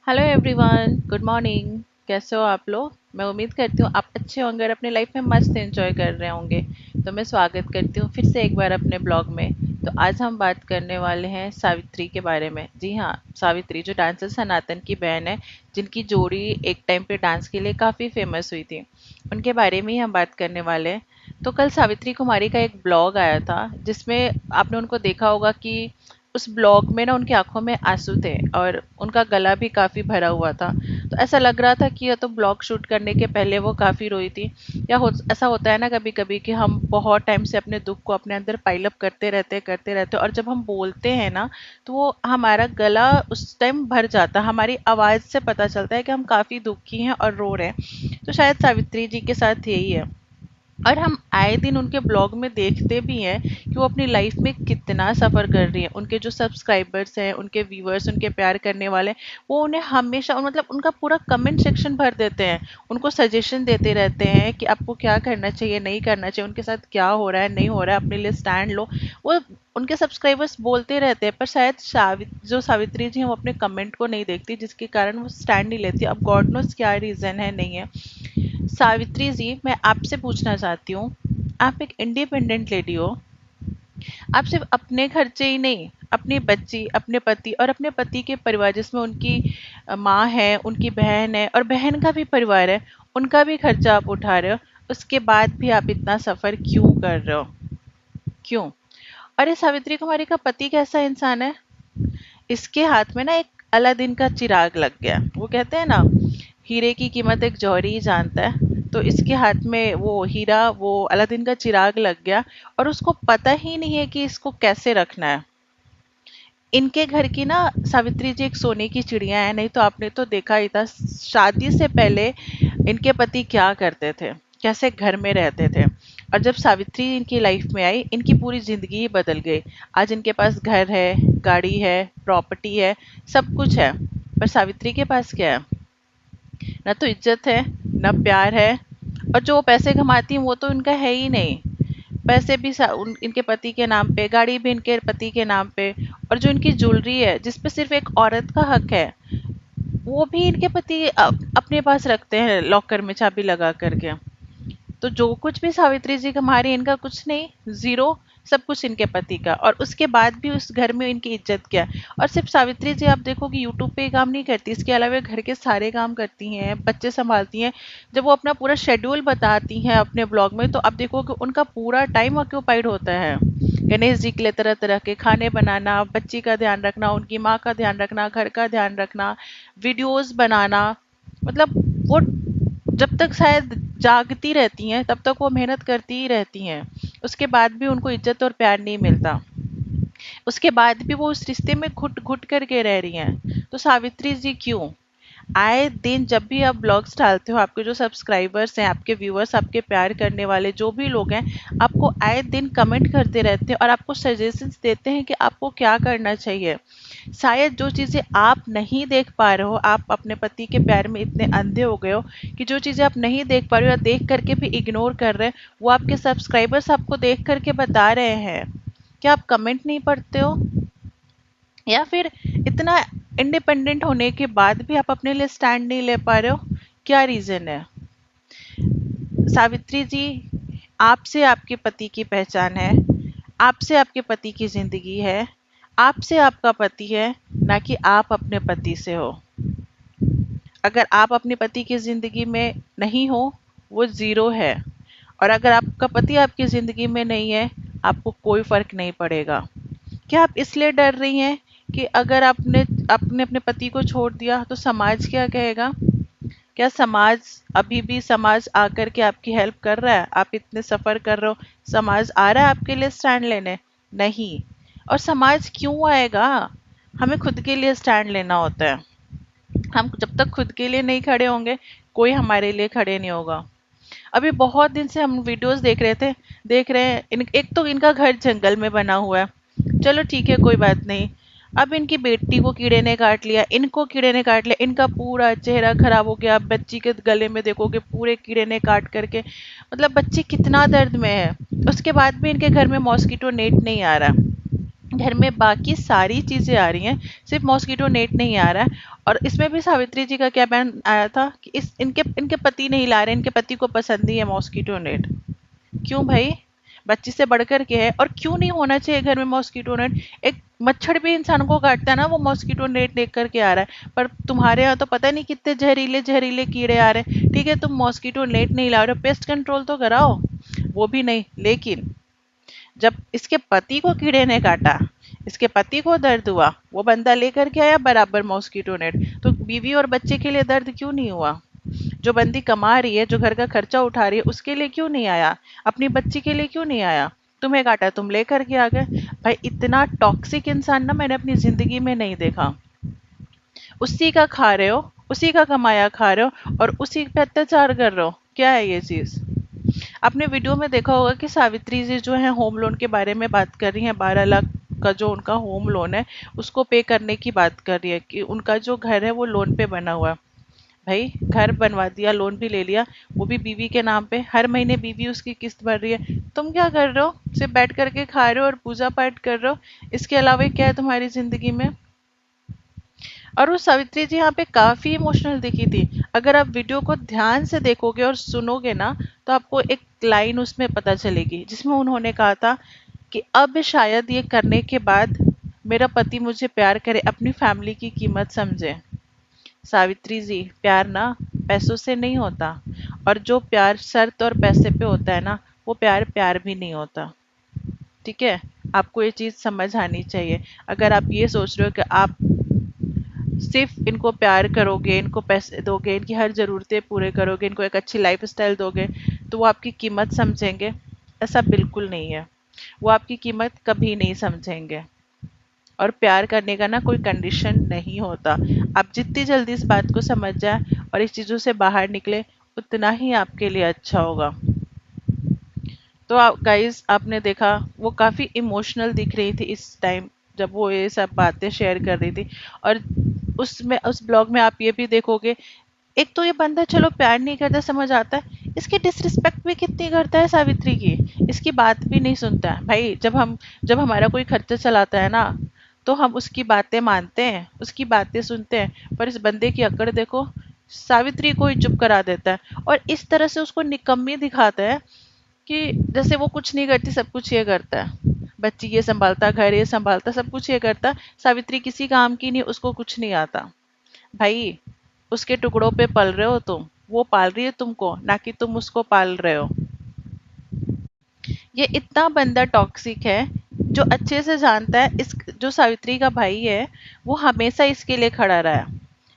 Hello everyone, good morning. कैसे हो आप लोग? मैं उम्मीद करती हूँ आप अच्छे होंगे और अपनी लाइफ में मस्त एंजॉय कर रहे होंगे। तो मैं स्वागत करती हूँ फिर से एक बार अपने ब्लॉग में। तो आज हम बात करने वाले हैं सावित्री के बारे में। जी हाँ, सावित्री जो डांसर सनातन की बहन है, जिनकी जोड़ी एक टाइम पे डांस के लिए काफ़ी फेमस हुई थी, उनके बारे में ही हम बात करने वाले हैं। तो कल सावित्री कुमारी का एक ब्लॉग आया था जिसमें आपने उनको देखा होगा कि उस ब्लॉग में ना उनकी आंखों में आंसू थे और उनका गला भी काफ़ी भरा हुआ था। तो ऐसा लग रहा था कि या तो ब्लॉग शूट करने के पहले वो काफ़ी रोई थी, या ऐसा होता है ना कभी कभी कि हम बहुत टाइम से अपने दुख को अपने अंदर पाइल अप करते रहते और जब हम बोलते हैं ना, तो वो हमारा गला उस टाइम भर जाता है। हमारी आवाज़ से पता चलता है कि हम काफ़ी दुखी हैं और रो रहे हैं। तो शायद सावित्री जी के साथ यही है। और हम आए दिन उनके ब्लॉग में देखते भी हैं कि वो अपनी लाइफ में कितना सफ़र कर रही है। उनके जो सब्सक्राइबर्स हैं, उनके व्यूअर्स, उनके प्यार करने वाले, वो उन्हें हमेशा मतलब उनका पूरा कमेंट सेक्शन भर देते हैं, उनको सजेशन देते रहते हैं कि आपको क्या करना चाहिए, नहीं करना चाहिए, उनके साथ क्या हो रहा है, नहीं हो रहा है, अपने लिए स्टैंड लो। वो उनके सब्सक्राइबर्स बोलते रहते हैं, पर शायद जो सावित्री जी हैं वो अपने कमेंट को नहीं देखती, जिसके कारण वो स्टैंड नहीं लेती। अब गॉड नोस क्या रीज़न है, नहीं है। सावित्री जी, मैं आपसे पूछना चाहती हूँ, आप एक इंडिपेंडेंट लेडी हो। आप सिर्फ अपने खर्चे ही नहीं, अपनी बच्ची, अपने पति और अपने पति के परिवार, जिसमें उनकी माँ है, उनकी बहन है और बहन का भी परिवार है, उनका भी खर्चा आप उठा रहे हो। उसके बाद भी आप इतना सफ़र क्यों कर रहे हो? क्यों? अरे सावित्री कुमारी का पति कैसा इंसान है? इसके हाथ में ना एक अलादीन का चिराग लग गया। वो कहते हैं ना, हीरे की कीमत एक जौहरी ही जानता है। तो इसके हाथ में वो हीरा, वो अलादीन का चिराग लग गया और उसको पता ही नहीं है कि इसको कैसे रखना है। इनके घर की ना सावित्री जी एक सोने की चिड़िया है। नहीं तो आपने तो देखा ही था शादी से पहले इनके पति क्या करते थे, कैसे घर में रहते थे। और जब सावित्री इनकी लाइफ में आई, इनकी पूरी जिंदगी ही बदल गई। आज इनके पास घर है, गाड़ी है, प्रॉपर्टी है, सब कुछ है। पर सावित्री के पास क्या है? ना तो इज्जत है, ना प्यार है। और जो पैसे कमाती हैं वो तो इनका है ही नहीं। पैसे भी इनके पति के नाम पे, गाड़ी भी इनके पति के नाम पे। और जो इनकी ज्वेलरी है जिस पे सिर्फ एक औरत का हक है, वो भी इनके पति अपने पास रखते हैं लॉकर में चाबी लगा करके। तो जो कुछ भी सावित्री जी कमा रही है, इनका कुछ नहीं, जीरो। सब कुछ इनके पति का। और उसके बाद भी उस घर में इनकी इज्जत क्या? और सिर्फ सावित्री जी आप देखो कि यूट्यूब पे ही काम नहीं करती, इसके अलावा घर के सारे काम करती हैं, बच्चे संभालती हैं। जब वो अपना पूरा शेड्यूल बताती हैं अपने ब्लॉग में, तो आप देखो कि उनका पूरा टाइम ऑक्यूपाइड होता है। गणेश जी के लिए तरह तरह के खाने बनाना, बच्ची का ध्यान रखना, उनकी माँ का ध्यान रखना, घर का ध्यान रखना, वीडियोस बनाना। मतलब वो जब तक शायद जागती रहती हैं तब तक वो मेहनत करती ही रहती हैं। उसके बाद भी उनको इज्जत और प्यार नहीं मिलता। उसके बाद भी वो उस रिश्ते में घुट घुट करके रह रही हैं। तो सावित्री जी क्यों? आए दिन जब भी आप ब्लॉग्स डालते हो, आपके जो सब्सक्राइबर्स हैं, आपके व्यूअर्स, आपके प्यार करने वाले जो भी लोग हैं, आपको आए दिन कमेंट करते रहते हैं और आपको सजेशंस देते हैं कि आपको क्या करना चाहिए। शायद जो चीज़ें आप नहीं देख पा रहे हो, आप अपने पति के प्यार में इतने अंधे हो गए हो कि जो चीज़ें आप नहीं देख पा रहे हो या देख करके भी इग्नोर कर रहे हैं, वो आपके सब्सक्राइबर्स आपको देख करके बता रहे हैं। क्या आप कमेंट नहीं पढ़ते हो? या फिर इतना इंडिपेंडेंट होने के बाद भी आप अपने लिए स्टैंड नहीं ले पा रहे हो? क्या रीज़न है? सावित्री जी, आपसे आपके पति की पहचान है, आपसे आपके पति की ज़िंदगी है, आपसे आपका पति है, ना कि आप अपने पति से हो। अगर आप अपने पति की ज़िंदगी में नहीं हो, वो ज़ीरो है। और अगर आपका पति आपकी ज़िंदगी में नहीं है, आपको कोई फ़र्क नहीं पड़ेगा। क्या आप इसलिए डर रही हैं कि अगर आपने आपने अपने पति को छोड़ दिया तो समाज क्या कहेगा? क्या समाज, अभी भी समाज आकर के आपकी हेल्प कर रहा है? आप इतने सफ़र कर रहे हो, समाज आ रहा है आपके लिए स्टैंड लेने? नहीं। और समाज क्यों आएगा? हमें खुद के लिए स्टैंड लेना होता है। हम जब तक खुद के लिए नहीं खड़े होंगे, कोई हमारे लिए खड़े नहीं होगा। अभी बहुत दिन से हम वीडियोस देख रहे हैं। एक तो इनका घर जंगल में बना हुआ है, चलो ठीक है, कोई बात नहीं। अब इनकी बेटी को कीड़े ने काट लिया, इनको कीड़े ने काट लिया, इनका पूरा चेहरा खराब हो गया। बच्ची के गले में देखोगे पूरे कीड़े ने काट करके, मतलब बच्ची कितना दर्द में है। उसके बाद भी इनके घर में मॉस्किटो नेट नहीं आ रहा। घर में बाकी सारी चीजें आ रही हैं, सिर्फ मॉस्किटो नेट नहीं आ रहा है। और इसमें भी सावित्री जी का क्या बयान आया था कि इस इनके इनके पति नहीं ला रहे, इनके पति को पसंद नहीं है मॉस्किटो नेट। क्यों भाई? बच्ची से बढ़कर के है। और क्यों नहीं होना चाहिए घर में मॉस्किटो नेट? एक मच्छर भी इंसान को काटता है ना, वो मॉस्किटो नेट लेकर करके आ रहा है। पर तुम्हारे यहाँ तो पता नहीं कितने जहरीले जहरीले कीड़े आ रहे हैं। ठीक है, तुम मॉस्किटो नेट नहीं ला रहे हो, पेस्ट कंट्रोल तो कराओ, वो भी नहीं। लेकिन जब इसके पति को कीड़े ने काटा, इसके पति को दर्द हुआ, वो बंदा लेकर के आया बराबर मॉस्किटो नेट, तो बीवी और बच्चे के लिए दर्द क्यों नहीं हुआ? जो बंदी कमा रही है, जो घर का खर्चा उठा रही है, उसके लिए क्यों नहीं आया? अपनी बच्ची के लिए क्यों नहीं आया? तुम्हें काटा, तुम लेकर के आ गए। भाई इतना टॉक्सिक इंसान ना मैंने अपनी जिंदगी में नहीं देखा। उसी का खा रहे हो, उसी का कमाया खा रहे हो, और उसी पे अत्याचार कर रहे हो। क्या है ये चीज? आपने वीडियो में देखा होगा कि सावित्री जी जो है होम लोन के बारे में बात कर रही हैं। 12 लाख का जो उनका होम लोन है उसको पे करने की बात कर रही है, कि उनका जो घर है वो लोन पे बना हुआ है। भाई घर बनवा दिया, लोन भी ले लिया, वो भी बीवी के नाम पे, हर महीने बीवी उसकी किस्त भर रही है। तुम क्या कर रहे हो? सिर्फ बैठ करके खा रहे हो और पूजा पाठ कर रहे हो। इसके अलावा क्या है तुम्हारी जिंदगी में? और वो सावित्री जी यहाँ पे काफी इमोशनल दिखी थी। अगर आप वीडियो को ध्यान से देखोगे और सुनोगे ना, तो आपको एक लाइन उसमें पता चलेगी जिसमें उन्होंने कहा था कि अब शायद ये करने के बाद मेरा पति मुझे प्यार करे, अपनी फैमिली की कीमत समझे। सावित्री जी, प्यार ना पैसों से नहीं होता, और जो प्यार शर्त और पैसे पे होता है ना, वो प्यार प्यार भी नहीं होता। ठीक है, आपको ये चीज समझ आनी चाहिए। अगर आप ये सोच रहे हो कि आप सिर्फ इनको प्यार करोगे, इनको पैसे दोगे, इनकी हर ज़रूरतें पूरे करोगे, इनको एक अच्छी लाइफस्टाइल दोगे, तो वो आपकी कीमत समझेंगे, ऐसा बिल्कुल नहीं है। वो आपकी कीमत कभी नहीं समझेंगे। और प्यार करने का ना कोई कंडीशन नहीं होता। आप जितनी जल्दी इस बात को समझ जाए और इस चीज़ों से बाहर निकले, उतना ही आपके लिए अच्छा होगा। तो आप गाइस, आपने देखा वो काफ़ी इमोशनल दिख रही थी इस टाइम जब वो ये सब बातें शेयर कर रही थी। और उसमें उस ब्लॉग में आप ये भी देखोगे, एक तो ये बंदा चलो प्यार नहीं करता, समझ आता है, इसकी डिसरिस्पेक्ट भी कितनी करता है सावित्री की। इसकी बात भी नहीं सुनता है। भाई जब हमारा कोई खर्चा चलाता है ना, तो हम उसकी बातें मानते हैं, उसकी बातें सुनते हैं। पर इस बंदे की अकड़ देखो, सावित्री को ही चुप करा देता है, और इस तरह से उसको निकम्मी दिखाता है कि जैसे वो कुछ नहीं करती, सब कुछ ये करता है। बच्ची ये संभालता, घर ये संभालता, सब कुछ ये करता। सावित्री किसी काम की नहीं, उसको कुछ नहीं आता। भाई उसके टुकड़ों पे पल रहे हो तुम, वो पाल रही है तुमको, ना कि तुम उसको पाल रहे हो। ये इतना बंदा टॉक्सिक है, जो अच्छे से जानता है इस जो सावित्री का भाई है, वो हमेशा इसके लिए खड़ा रहा,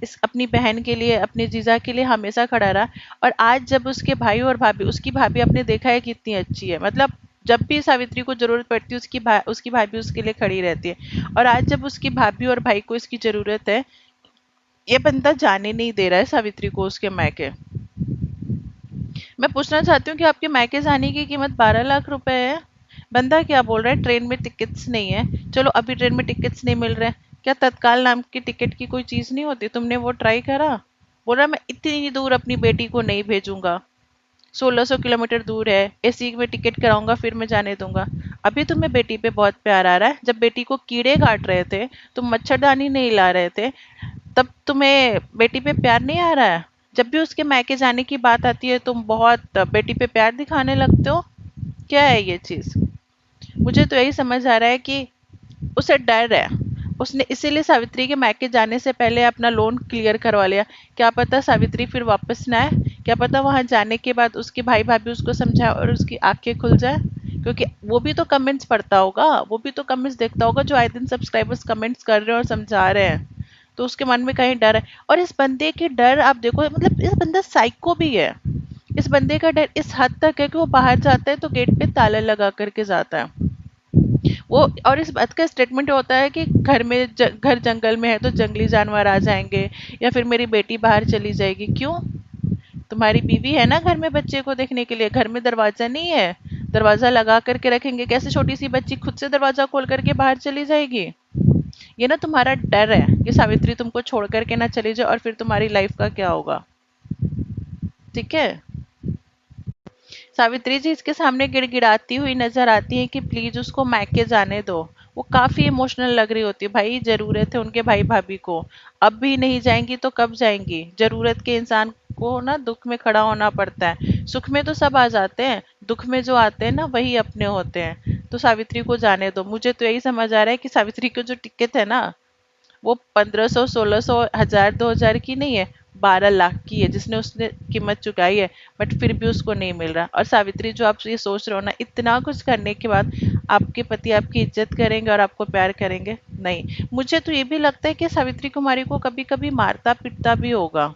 इस अपनी बहन के लिए, अपने जीजा के लिए हमेशा खड़ा रहा। और आज जब उसके भाई और भाभी, उसकी भाभी आपने देखा है कितनी अच्छी है, मतलब जब भी सावित्री को जरूरत पड़ती है उसकी भाभी उसके लिए खड़ी रहती है। और आज जब उसकी भाभी और भाई को इसकी जरूरत है, ये बंदा जाने नहीं दे रहा है सावित्री को उसके मायके। मैं पूछना चाहती हूँ कि आपके मायके जाने की कीमत 12 लाख रुपए है। बंदा क्या बोल रहा है, ट्रेन में टिकट्स नहीं है। चलो अभी ट्रेन में टिकट्स नहीं मिल रहे, क्या तत्काल नाम की टिकट की कोई चीज नहीं होती? तुमने वो ट्राई करा? बोल रहा मैं इतनी दूर अपनी बेटी को नहीं भेजूंगा, 1600 किलोमीटर दूर है, एसी में टिकट कराऊंगा फिर मैं जाने दूंगा। अभी तुम्हें बेटी पे बहुत प्यार आ रहा है, जब बेटी को कीड़े काट रहे थे, तुम मच्छरदानी नहीं ला रहे थे, तब तुम्हें बेटी पे प्यार नहीं आ रहा है? जब भी उसके मायके जाने की बात आती है, तुम बहुत बेटी पे प्यार दिखाने लगते हो। क्या है ये चीज? मुझे तो यही समझ आ रहा है कि उसे डर है। उसने इसीलिए सावित्री के मायके जाने से पहले अपना लोन क्लियर करवा लिया। क्या पता सावित्री फिर वापस ना आए, क्या पता वहां जाने के बाद उसके भाई भाभी उसको समझाए और उसकी आंखें खुल जाए। क्योंकि वो भी तो कमेंट्स पढ़ता होगा, वो भी तो कमेंट्स देखता होगा, जो आए दिन सब्सक्राइबर्स कमेंट्स कर रहे हैं और समझा रहे हैं। तो उसके मन में कहीं डर है। और इस बंदे के डर आप देखो, मतलब इस बंदा साइको भी है। इस बंदे का डर इस हद तक है कि वो बाहर जाता है तो गेट पे ताला लगा करके जाता है वो। और इस बात का स्टेटमेंट होता है कि घर जंगल में है तो जंगली जानवर आ जाएंगे, या फिर मेरी बेटी बाहर चली जाएगी। क्यों? तुम्हारी बीवी है ना घर में बच्चे को देखने के लिए, घर में दरवाजा नहीं है? दरवाजा लगा करके रखेंगे, कैसे छोटी सी बच्ची खुद से दरवाजा खोल करके बाहर चली जाएगी? ये ना तुम्हारा डर है कि सावित्री तुमको छोड़ करके ना चली जाए, और फिर तुम्हारी लाइफ का क्या होगा। ठीक है, सावित्री जी इसके सामने गिड़गिड़ाती हुई नजर आती है कि प्लीज उसको मायके जाने दो, वो काफ़ी इमोशनल लग रही होती है। भाई ज़रूरत है उनके भाई भाभी को, अब भी नहीं जाएंगी तो कब जाएंगी? ज़रूरत के इंसान को ना दुख में खड़ा होना पड़ता है। सुख में तो सब आ जाते हैं, दुख में जो आते हैं ना वही अपने होते हैं। तो सावित्री को जाने दो। मुझे तो यही समझ आ रहा है कि सावित्री की जो टिकट है ना, वो 1500 1600 1000 2000 की नहीं है, 12 लाख की है, जिसने उसने कीमत चुकाई है। बट फिर भी उसको नहीं मिल रहा। और सावित्री, जो आप ये सोच रहे हो ना, इतना कुछ करने के बाद आपके पति आपकी इज्जत करेंगे और आपको प्यार करेंगे? नहीं। मुझे तो ये भी लगता है कि सावित्री कुमारी को कभी कभी मारता पीटता भी होगा।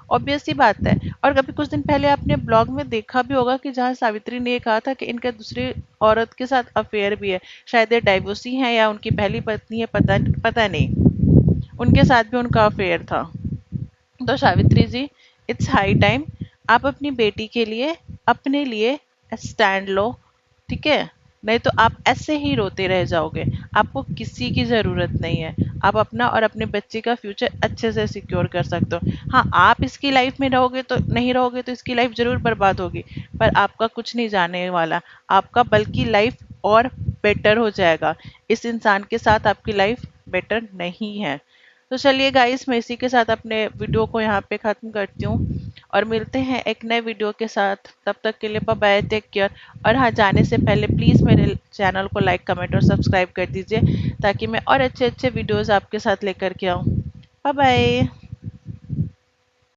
ऑब्वियस सी बात है। और कभी कुछ दिन पहले आपने ब्लॉग में देखा भी होगा कि जहाँ सावित्री ने ये कहा था कि इनका दूसरी औरत के साथ अफेयर भी है। शायद ये डाइवोर्सी है या उनकी पहली पत्नी है, पता पता नहीं। उनके साथ भी उनका अफेयर था। तो सावित्री जी, इट्स हाई टाइम आप अपनी बेटी के लिए, अपने लिए स्टैंड लो। ठीक है? नहीं तो आप ऐसे ही रोते रह जाओगे। आपको किसी की ज़रूरत नहीं है। आप अपना और अपने बच्चे का फ्यूचर अच्छे से सिक्योर कर सकते हो। हाँ, आप इसकी लाइफ में रहोगे तो नहीं रहोगे तो इसकी लाइफ ज़रूर बर्बाद होगी, पर आपका कुछ नहीं जाने वाला। आपका बल्कि लाइफ और बेटर हो जाएगा। इस इंसान के साथ आपकी लाइफ बेटर नहीं है। तो चलिए गाइस, मैं इसी के साथ अपने वीडियो को यहाँ पे ख़त्म करती हूँ और मिलते हैं एक नए वीडियो के साथ। तब तक के लिए बाय बाय, टेक केयर। और हाँ, जाने से पहले प्लीज़ मेरे चैनल को लाइक कमेंट और सब्सक्राइब कर दीजिए, ताकि मैं और अच्छे अच्छे वीडियोज़ आपके साथ लेकर के आऊँ। Bye bye.